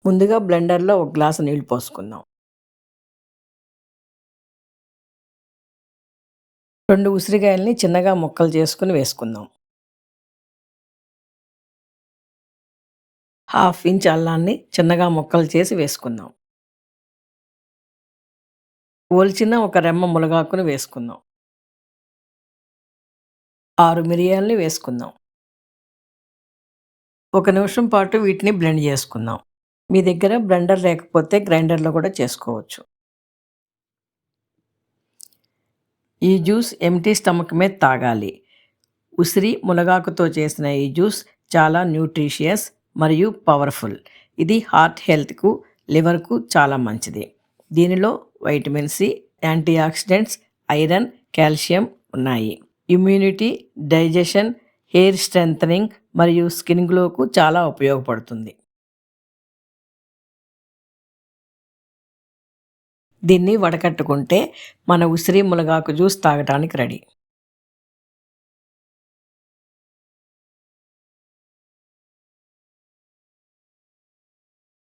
ముందుగా బ్లెండర్‌లో ఒక గ్లాసు నీళ్లు పోసుకుందాం. 2 ఉసిరికాయల్ని చిన్నగా ముక్కలు చేసుకొని వేసుకుందాం. హాఫ్ ఇంచ్ అల్లాన్ని చిన్నగా ముక్కలు చేసి వేసుకుందాం. ఒలిచిన ఒక రెమ్మ ములగాకుని వేసుకుందాం. 6 మిరియాల్ని వేసుకుందాం. ఒక నిమిషం పాటు వీటిని బ్లెండ్ చేసుకుందాం. మీ దగ్గర బ్లెండర్ లేకపోతే గ్రైండర్‌లో కూడా చేసుకోవచ్చు. ఈ జ్యూస్ ఎంప్టీ స్టమక్ మీద తాగాలి. ఉసిరి, మునగాకుతో చేసిన ఈ జ్యూస్ చాలా న్యూట్రిషియస్ మరియు పవర్ఫుల్. ఇది హార్ట్ హెల్త్‌కు, లివర్‌కు చాలా మంచిది. దీనిలో vitamin C, antioxidants, iron, calcium ఉన్నాయి. ఇమ్యూనిటీ, డైజెషన్, హెయిర్ స్ట్రెంథెనింగ్ మరియు స్కిన్ గ్లోకు చాలా ఉపయోగపడుతుంది. దీన్ని వడకట్టుకుంటే మన ఉసిరి, మునగాకు జ్యూస్ తాగటానికి రెడీ.